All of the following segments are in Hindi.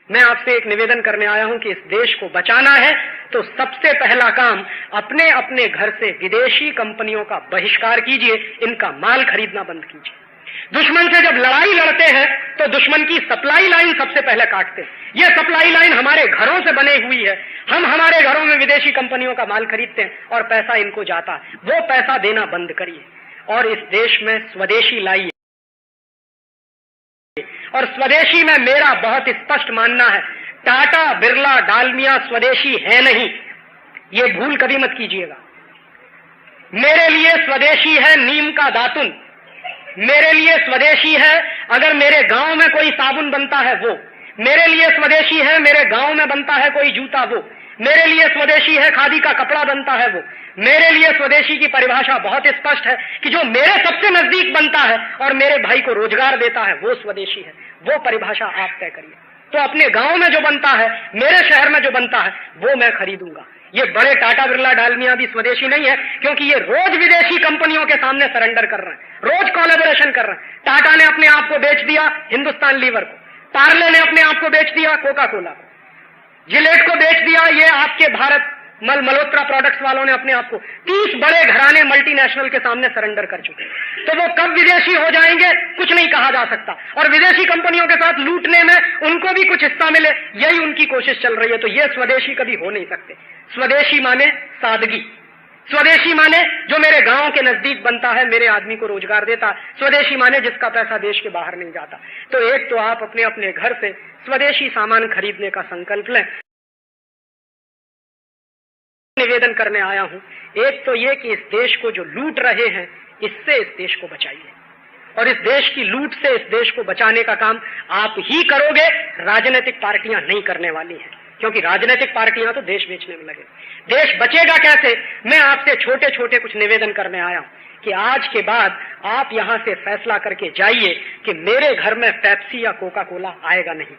मैं आपसे एक निवेदन करने आया हूं कि इस देश को बचाना है तो सबसे पहला काम अपने अपने घर से विदेशी कंपनियों का बहिष्कार कीजिए, इनका माल खरीदना बंद कीजिए। दुश्मन से जब लड़ाई लड़ते हैं तो दुश्मन की सप्लाई लाइन सबसे पहले काटते हैं। यह सप्लाई लाइन हमारे घरों से बनी हुई है। हम हमारे घरों में विदेशी कंपनियों का माल खरीदते हैं और पैसा इनको जाता है। वो पैसा देना बंद करिए और इस देश में स्वदेशी लाइए। और स्वदेशी में मेरा बहुत स्पष्ट मानना है, टाटा, बिरला, डालमिया स्वदेशी है नहीं, ये भूल कभी मत कीजिएगा। मेरे लिए स्वदेशी है नीम का दातुन, मेरे लिए स्वदेशी है अगर मेरे गांव में कोई साबुन बनता है वो, मेरे लिए स्वदेशी है मेरे गांव में बनता है कोई जूता वो, मेरे लिए स्वदेशी है खादी का कपड़ा बनता है वो। मेरे लिए स्वदेशी की परिभाषा बहुत स्पष्ट है कि जो मेरे सबसे नजदीक बनता है और मेरे भाई को रोजगार देता है वो स्वदेशी है। वो परिभाषा आप तय करिए। तो अपने गांव में जो बनता है, मेरे शहर में जो बनता है वो मैं खरीदूंगा। ये बड़े टाटा, बिरला, डालमिया भी स्वदेशी नहीं है, क्योंकि ये रोज विदेशी कंपनियों के सामने सरेंडर कर रहे हैं, रोज कोलैबोरेशन कर रहे हैं। टाटा ने अपने आप को बेच दिया हिंदुस्तान लीवर को, पार्ले ने अपने आप को बेच दिया कोका कोला को, जिलेट को बेच दिया ये आपके भारत मल्होत्रा प्रोडक्ट्स वालों ने अपने आप को। 30 बड़े घराने मल्टीनेशनल के सामने सरेंडर कर चुके। तो वो कब विदेशी हो जाएंगे कुछ नहीं कहा जा सकता, और विदेशी कंपनियों के साथ लूटने में उनको भी कुछ हिस्सा मिले, यही उनकी कोशिश चल रही है। तो ये स्वदेशी कभी हो नहीं सकते। स्वदेशी माने सादगी, स्वदेशी माने जो मेरे गांव के नजदीक बनता है, मेरे आदमी को रोजगार देता है। स्वदेशी माने जिसका पैसा देश के बाहर नहीं जाता। तो एक तो आप अपने अपने घर से स्वदेशी सामान खरीदने का संकल्प लें। निवेदन करने आया हूं, एक तो ये कि इस देश को जो लूट रहे हैं इससे इस देश को बचाइए, और इस देश की लूट से इस देश को बचाने का काम आप ही करोगे, राजनीतिक पार्टियां नहीं करने वाली हैं, क्योंकि राजनीतिक पार्टियां तो देश बेचने में लगे। देश बचेगा कैसे? मैं आपसे छोटे छोटे कुछ निवेदन करने आया हूं कि आज के बाद आप यहां से फैसला करके जाइए कि मेरे घर में पेप्सी या कोका कोला आएगा नहीं।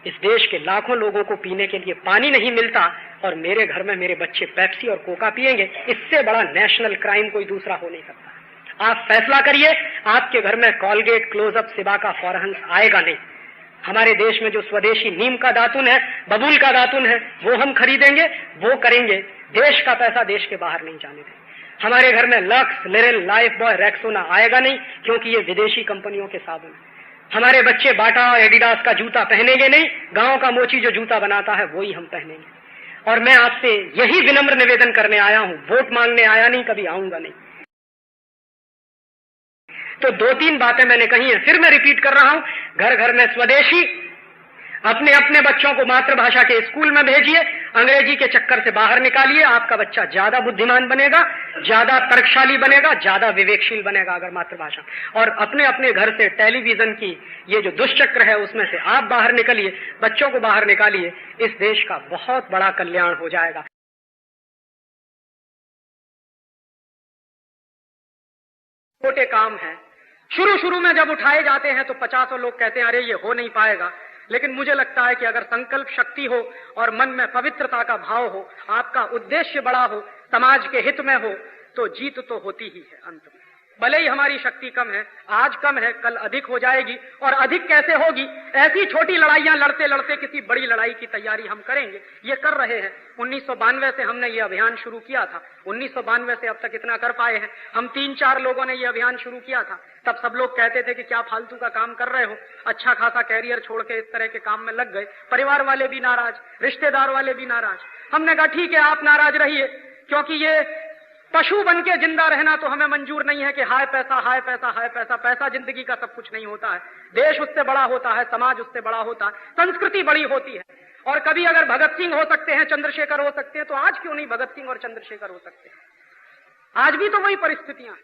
इस देश के लाखों लोगों को पीने के लिए पानी नहीं मिलता और मेरे घर में मेरे बच्चे पेप्सी और कोका पिएंगे, इससे बड़ा नेशनल क्राइम कोई दूसरा हो नहीं सकता। आप फैसला करिए, आपके घर में कॉलगेट, क्लोजअप, सिबाका, फॉरहंस आएगा नहीं। हमारे देश में जो स्वदेशी नीम का दातुन है, बबूल का दातुन है, वो हम खरीदेंगे, वो करेंगे। देश का पैसा देश के बाहर नहीं जाने देंगे। हमारे घर में lux, Liril, life boy, Rexona आएगा नहीं, क्योंकि ये विदेशी कंपनियों के साबुन है। हमारे बच्चे बाटा और एडिडास का जूता पहनेंगे नहीं, गांव का मोची जो जूता बनाता है वही हम पहनेंगे। और मैं आपसे यही विनम्र निवेदन करने आया हूं, वोट मांगने आया नहीं, कभी आऊंगा नहीं। तो 2-3 बातें मैंने कही हैं, फिर मैं रिपीट कर रहा हूं। घर घर में स्वदेशी, अपने अपने बच्चों को मातृभाषा के स्कूल में भेजिए, अंग्रेजी के चक्कर से बाहर निकालिए। आपका बच्चा ज्यादा बुद्धिमान बनेगा, ज्यादा तर्कशाली बनेगा, ज्यादा विवेकशील बनेगा अगर मातृभाषा। और अपने अपने घर से टेलीविजन की ये जो दुष्चक्र है उसमें से आप बाहर निकलिए, बच्चों को बाहर निकालिए। इस देश का बहुत बड़ा कल्याण हो जाएगा। छोटे काम है, शुरू में जब उठाए जाते हैं तो 50 लोग कहते हैं अरे ये हो नहीं पाएगा, लेकिन मुझे लगता है कि अगर संकल्प शक्ति हो और मन में पवित्रता का भाव हो, आपका उद्देश्य बड़ा हो, समाज के हित में हो, तो जीत तो होती ही है अंत में। भले ही हमारी शक्ति कम है, आज कम है, कल अधिक हो जाएगी। और अधिक कैसे होगी? ऐसी छोटी लड़ाइयां लड़ते लड़ते किसी बड़ी लड़ाई की तैयारी हम करेंगे, ये कर रहे हैं। 1992 से हमने ये अभियान शुरू किया था, 1992 से अब तक इतना कर पाए हैं। हम 3-4 लोगों ने ये अभियान शुरू किया था, तब सब लोग कहते थे कि क्या फालतू का काम कर रहे हो, अच्छा खासा कैरियर छोड़ के इस तरह के काम में लग गए। परिवार वाले भी नाराज, रिश्तेदार वाले भी नाराज। हमने कहा ठीक है, आप नाराज रहिए, क्योंकि ये पशु बन के जिंदा रहना तो हमें मंजूर नहीं है कि हाय पैसा, हाय पैसा, हाय पैसा। पैसा जिंदगी का सब कुछ नहीं होता है, देश उससे बड़ा होता है, समाज उससे बड़ा होता है, संस्कृति बड़ी होती है। और कभी अगर भगत सिंह हो सकते हैं, चंद्रशेखर हो सकते हैं, तो आज क्यों नहीं भगत सिंह और चंद्रशेखर हो सकते हैं? आज भी तो वही परिस्थितियां हैं।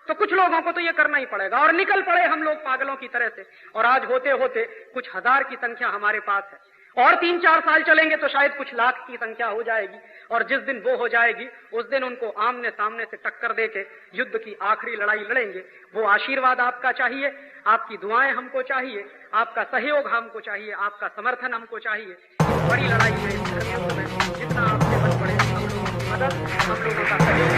तो कुछ लोगों को तो ये करना ही पड़ेगा, और निकल पड़े हम लोग पागलों की तरह से। और आज होते होते कुछ हजार की संख्या हमारे पास है, और 3-4 साल चलेंगे तो शायद कुछ लाख की संख्या हो जाएगी। और जिस दिन वो हो जाएगी उस दिन उनको आमने सामने से टक्कर देके युद्ध की आखिरी लड़ाई लड़ेंगे। वो आशीर्वाद आपका चाहिए, आपकी दुआएं हमको चाहिए, आपका सहयोग हमको चाहिए, आपका समर्थन हमको चाहिए। बड़ी लड़ाई में जितना आपसे बन पड़े हम लोगों की मदद, हम लोगों का सहयोग